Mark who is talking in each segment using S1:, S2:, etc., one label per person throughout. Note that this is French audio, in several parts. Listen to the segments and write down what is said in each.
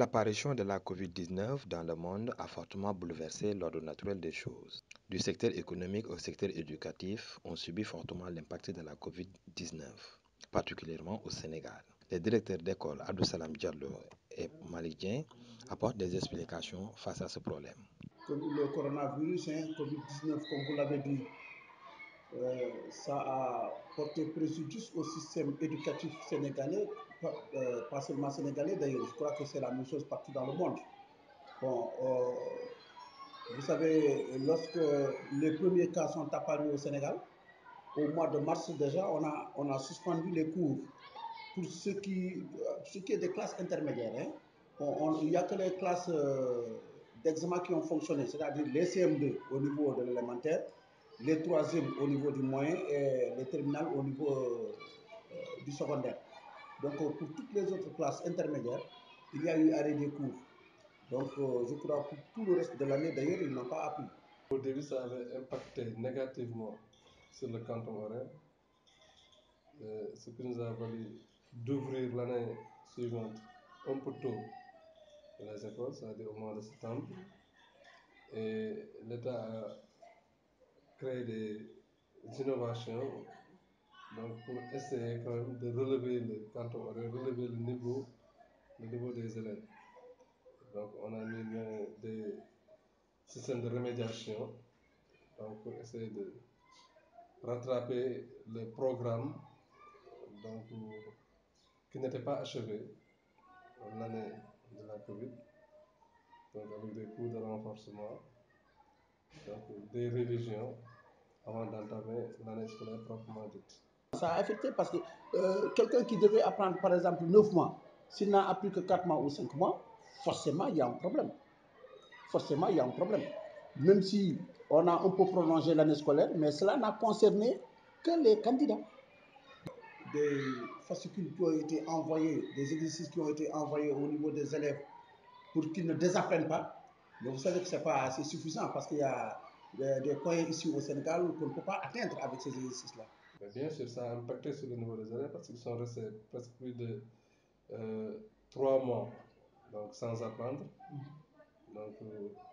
S1: L'apparition de la COVID-19 dans le monde a fortement bouleversé l'ordre naturel des choses. Du secteur économique au secteur éducatif, on subit fortement l'impact de la COVID-19, particulièrement au Sénégal. Les directeurs d'école Abdou Salam Diallo et Malick Dieng apportent des explications face à ce problème.
S2: Le coronavirus, COVID-19, comme vous l'avez dit, ça a porté préjudice au système éducatif sénégalais, pas seulement sénégalais d'ailleurs, je crois que c'est la même chose partout dans le monde. Bon, vous savez, lorsque les premiers cas sont apparus au Sénégal, au mois de mars déjà, on a suspendu les cours pour ce qui est des classes intermédiaires. Il n'y a que les classes d'examen qui ont fonctionné, c'est-à-dire les CM2 au niveau de l'élémentaire, les troisièmes au niveau du moyen et les terminales au niveau du secondaire. Donc pour toutes les autres classes intermédiaires, il y a eu arrêt des cours. Donc je crois que pour tout le reste de l'année d'ailleurs, ils n'ont pas appris.
S3: Au début, ça avait impacté négativement sur le canton horaire, ce qui nous a valu d'ouvrir l'année suivante un peu tôt les écoles, c'est-à-dire au mois de septembre. Et l'État a créé des innovations donc pour essayer quand même de relever le canton horaire, relever le niveau des élèves. Donc on a mis des systèmes de remédiation donc pour essayer de rattraper le programme donc, qui n'était pas achevé l'année de la Covid, donc avec des cours de renforcement, donc des révisions avant d'entamer l'année scolaire proprement dite.
S2: Ça a affecté parce que quelqu'un qui devait apprendre par exemple 9 mois, s'il n'a appris que 4 mois ou 5 mois, forcément il y a un problème. Forcément il y a un problème. Même si on a un peu prolongé l'année scolaire, mais cela n'a concerné que les candidats. Des fascicules qui ont été envoyés, des exercices qui ont été envoyés au niveau des élèves pour qu'ils ne désapprennent pas. Mais vous savez que ce n'est pas assez suffisant parce qu'il y a des points ici au Sénégal qu'on ne peut pas atteindre avec ces exercices-là.
S3: Bien sûr, ça a impacté sur le niveau des élèves parce qu'ils sont restés presque plus de 3 mois donc, sans apprendre. Donc,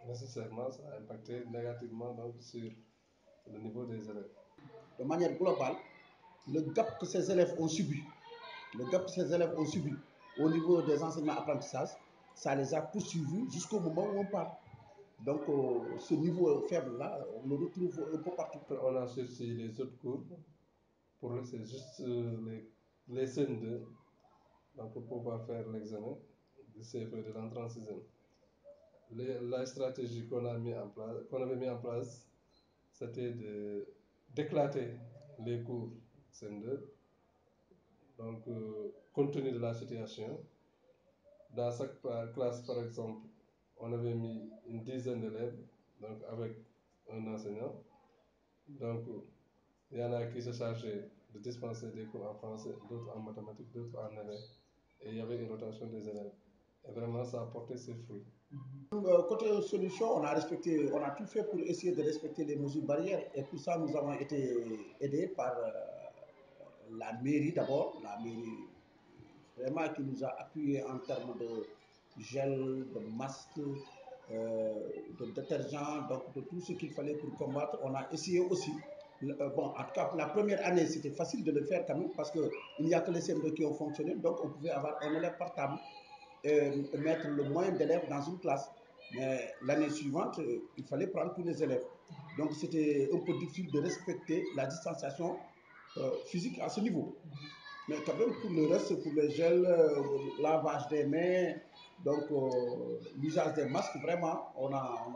S3: nécessairement, ça a impacté négativement donc, sur le niveau des élèves.
S2: De manière globale, le gap que ces élèves ont subi, au niveau des enseignements apprentissages, ça les a poursuivis jusqu'au moment où on parle. Donc, ce niveau faible-là, on le retrouve un peu partout.
S3: On a cherché les autres cours pour laisser juste les CM2 pour pouvoir faire l'examen du CFE de l'entrée en sixième. La stratégie qu'on avait mis en place, c'était d'éclater les cours CM2. Donc, compte tenu de la situation, dans chaque classe, par exemple, on avait mis une dizaine d'élèves, donc avec un enseignant. Donc, il y en a qui se chargeaient de dispenser des cours en français, d'autres en mathématiques, d'autres en anglais. Et il y avait une rotation des élèves. Et vraiment, ça a porté ses fruits.
S2: Côté solution, on a tout fait pour essayer de respecter les mesures barrières. Et pour ça, nous avons été aidés par la mairie d'abord, la mairie vraiment qui nous a appuyés en termes de gel, de masques, de détergents, donc de tout ce qu'il fallait pour combattre. On a essayé aussi. Bon, en tout cas, pour la première année, c'était facile de le faire quand même parce qu'il n'y a que les CM2 qui ont fonctionné, donc on pouvait avoir un élève par table et mettre le moins d'élèves dans une classe. Mais l'année suivante, il fallait prendre tous les élèves. Donc c'était un peu difficile de respecter la distanciation physique à ce niveau. Mais quand même, pour le reste, pour les gels, lavage des mains, donc l'usage des masques, vraiment, on a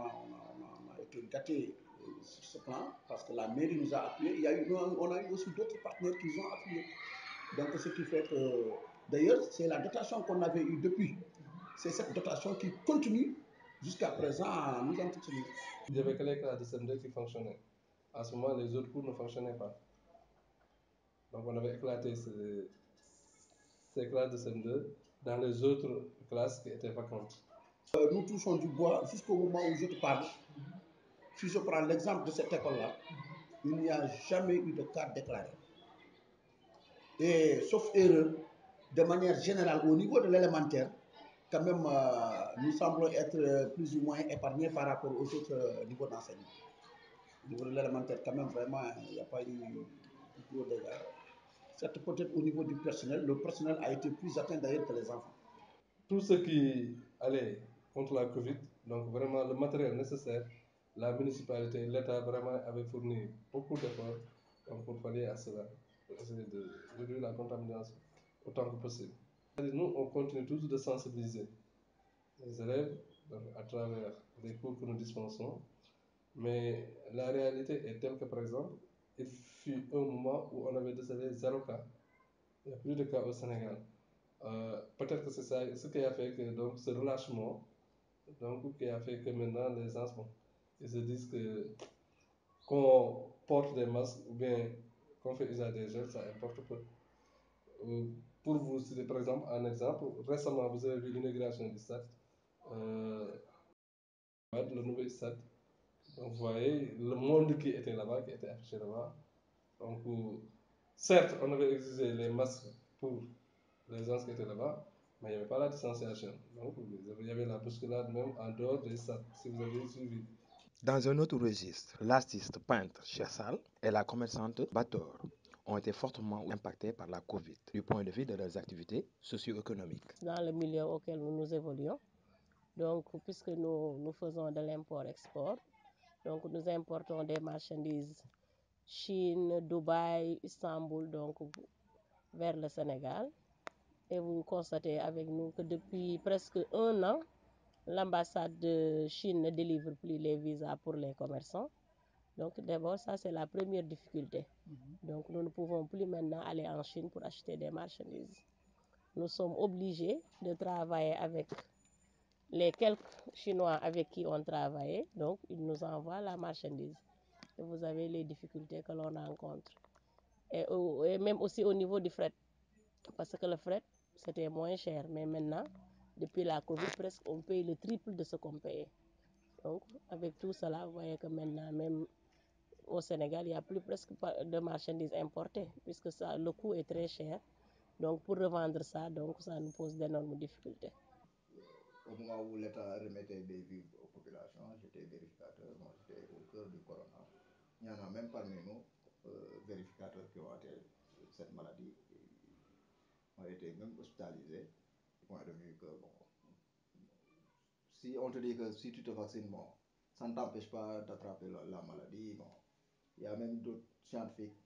S2: été gâtés sur ce plan parce que la mairie nous a appuyés. On a eu aussi d'autres partenaires qui nous ont appuyés. Donc ce qui fait que, d'ailleurs, c'est la dotation qu'on avait eue depuis. C'est cette dotation qui continue jusqu'à présent à nous entretenir.
S3: Il n'y avait que les classes de CM2 qui fonctionnaient. À ce moment, les autres cours ne fonctionnaient pas. Donc on avait éclaté ces classes de CM2 dans les autres classes qui étaient vacantes.
S2: Nous touchons du bois jusqu'au moment où je te parle. Si je prends l'exemple de cette école-là, il n'y a jamais eu de cas déclaré. Et sauf erreur, de manière générale, au niveau de l'élémentaire, quand même, nous semblons être plus ou moins épargnés par rapport aux autres niveaux d'enseignement. Au niveau de l'élémentaire, quand même, vraiment, il n'y a pas eu de gros dégâts. Certes, peut-être au niveau du personnel, le personnel a été plus atteint d'ailleurs que les enfants.
S3: Tout ce qui allait contre la Covid, donc vraiment le matériel nécessaire, la municipalité, l'État vraiment avait fourni beaucoup d'efforts pour pallier à cela, pour essayer de réduire la contamination autant que possible. Nous, on continue toujours de sensibiliser les élèves donc, à travers les cours que nous dispensons, mais la réalité est telle que, par exemple, il fut un moment où on avait décelé 0 cas. Il n'y a plus de cas au Sénégal. Peut-être que c'est ça ce qui a fait que donc, ce relâchement, donc, qui a fait que maintenant les gens ils se disent que qu'on porte des masques ou bien qu'on fait usage des gels, ça importe peu. Pour vous citer par exemple un exemple, récemment vous avez vu l'inauguration du stade, le nouveau stade. Donc vous voyez le monde qui était là-bas, qui était affiché là-bas. Donc certes, on avait exigé les masques pour les gens qui étaient là-bas, mais il n'y avait pas la distanciation. Donc il y avait la bousculade même en dehors des stades, si vous avez suivi.
S1: Dans un autre registre, l'artiste peintre Chessal et la commerçante Bator ont été fortement impactés par la Covid du point de vue de leurs activités socio-économiques.
S4: Dans le milieu auquel nous évoluons, donc puisque nous faisons de l'import-export, donc nous importons des marchandises Chine, Dubaï, Istanbul, donc vers le Sénégal. Et vous constatez avec nous que depuis presque un an, l'ambassade de Chine ne délivre plus les visas pour les commerçants. Donc d'abord, ça c'est la première difficulté. Donc nous ne pouvons plus maintenant aller en Chine pour acheter des marchandises. Nous sommes obligés de travailler avec les quelques Chinois avec qui on travaillait. Donc ils nous envoient la marchandise. Et vous avez les difficultés que l'on rencontre. Et même aussi au niveau du fret. Parce que le fret, c'était moins cher. Mais maintenant, depuis la Covid, presque on paye le triple de ce qu'on payait. Donc, avec tout cela, vous voyez que maintenant, même au Sénégal, il n'y a plus presque de marchandises importées, puisque ça, le coût est très cher. Donc, pour revendre ça, donc, ça nous pose d'énormes difficultés.
S5: Au moment où l'État remettait des vivres aux populations, j'étais vérificateur, moi j'étais au cœur du corona. Il y en a même parmi nous, vérificateurs qui ont été cette maladie, ont été même hospitalisés, du point de vue que, bon, si on te dit que si tu te vaccines, bon, ça ne t'empêche pas d'attraper la maladie, bon, il y a même d'autres scientifiques,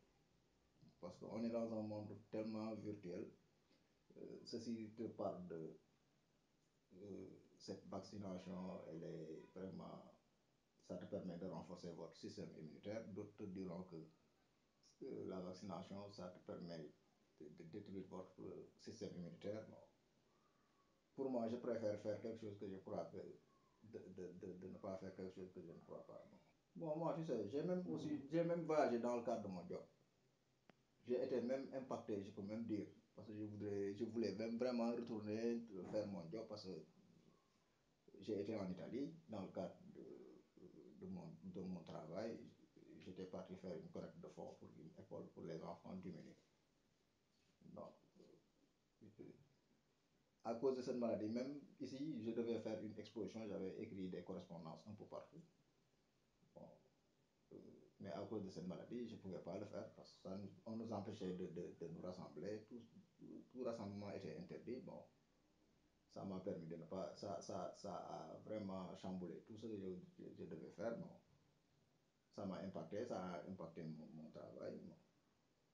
S5: parce qu'on est dans un monde tellement virtuel, ceci te parle de cette vaccination, elle est vraiment, ça te permet de renforcer votre système immunitaire. D'autres te diront que la vaccination, ça te permet de détruire votre système immunitaire. Bon. Pour moi, je préfère faire quelque chose que je crois que de ne pas faire quelque chose que je ne crois pas. Bon, moi, tu sais, j'ai même voyagé dans le cadre de mon job. J'ai été même impacté, je peux même dire, parce que je voulais même vraiment retourner faire mon job parce que j'ai été en Italie dans le cadre de mon travail. J'étais parti faire une collecte de fonds pour une école pour les enfants démunis. Donc, à cause de cette maladie, même ici, je devais faire une exposition, j'avais écrit des correspondances un peu partout. Bon, mais à cause de cette maladie, je ne pouvais pas le faire parce qu'on nous empêchait de nous rassembler. Tout rassemblement était interdit. Bon, ça m'a permis de ne pas. Ça a vraiment chamboulé tout ce que je devais faire. Bon, ça m'a impacté, ça a impacté mon travail. Bon.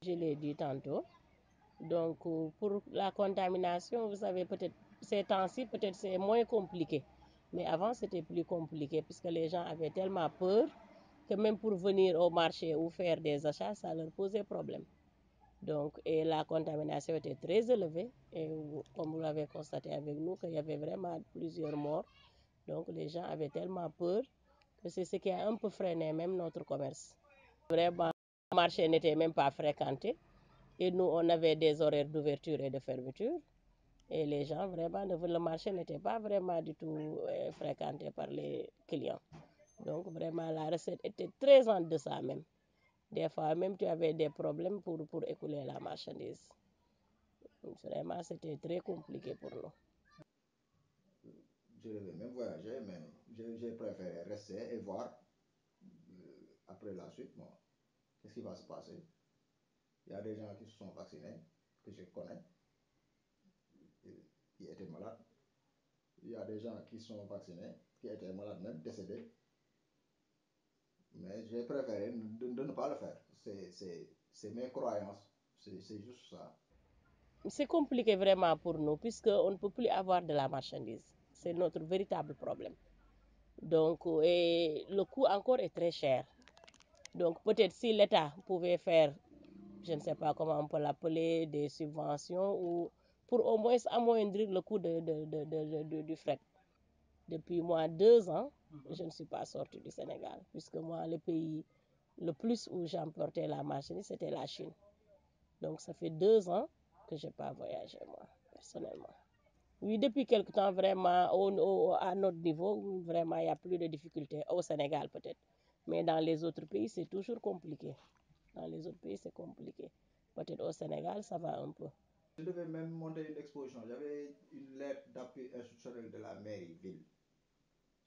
S4: Je l'ai dit tantôt. Donc, pour la contamination, vous savez, peut-être ces temps-ci, peut-être c'est moins compliqué. Mais avant, c'était plus compliqué puisque les gens avaient tellement peur que même pour venir au marché ou faire des achats, ça leur posait problème. Donc, et la contamination était très élevée. Et comme vous l'avez constaté avec nous, qu'il y avait vraiment plusieurs morts. Donc, les gens avaient tellement peur que c'est ce qui a un peu freiné même notre commerce. Vraiment, le marché n'était même pas fréquenté. Et nous, on avait des horaires d'ouverture et de fermeture. Et les gens, vraiment, le marché n'était pas vraiment du tout fréquenté par les clients. Donc, vraiment, la recette était très en deçà même. Des fois, même tu avais des problèmes pour écouler la marchandise. Donc, vraiment, c'était très compliqué pour nous.
S5: je devais même voyager, mais j'ai préféré rester et voir après la suite, bon, qu'est-ce qui va se passer. Il y a des gens qui se sont vaccinés, que je connais, qui étaient malades. Il y a des gens qui sont vaccinés, qui étaient malades même, décédés. Mais j'ai préféré de ne pas le faire. C'est mes croyances. C'est juste ça.
S4: C'est compliqué vraiment pour nous, puisqu'on ne peut plus avoir de la marchandise. C'est notre véritable problème. Donc, et le coût encore est très cher. Donc, peut-être si l'État pouvait faire, je ne sais pas comment on peut l'appeler, des subventions ou pour au moins amoindrir le coût du fret. Depuis moi 2 ans, je ne suis pas sortie du Sénégal, puisque moi, le pays le plus où j'emportais la marchandise, c'était la Chine. Donc, ça fait 2 ans que je n'ai pas voyagé, moi, personnellement. Oui, depuis quelque temps, vraiment, à notre niveau, vraiment, il n'y a plus de difficultés. Au Sénégal, peut-être. Mais dans les autres pays, c'est toujours compliqué. Dans les autres pays, c'est compliqué. Peut-être au Sénégal, ça va un peu.
S5: Je devais même monter une exposition. J'avais une lettre d'appui institutionnel de la mairie-ville.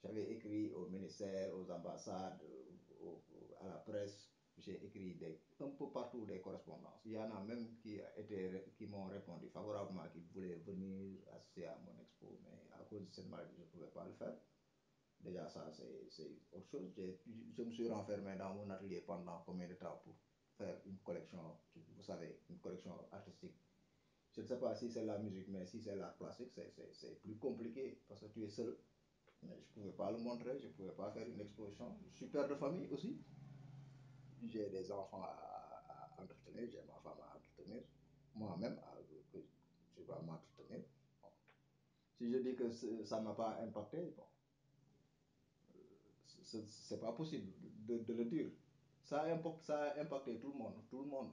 S5: J'avais écrit au ministère, aux ambassades, à la presse. J'ai écrit un peu partout des correspondances. Il y en a même qui m'ont répondu favorablement qu'ils voulaient venir assister à mon expo, mais à cause de cette maladie, je ne pouvais pas le faire. Déjà, ça, c'est autre chose. Je me suis renfermé dans mon atelier pendant combien de temps pour faire une collection, vous savez, une collection artistique. Je ne sais pas si c'est la musique, mais si c'est l'art plastique, c'est plus compliqué parce que tu es seul. Mais je ne pouvais pas le montrer, je ne pouvais pas faire une exposition. Je suis père de famille aussi. J'ai des enfants à entretenir, j'ai ma femme à entretenir. Moi-même, je dois m'entretenir. Bon. Si je dis que ça ne m'a pas impacté, bon, c'est pas possible de le dire. Ça a impacté tout le monde, tout le monde.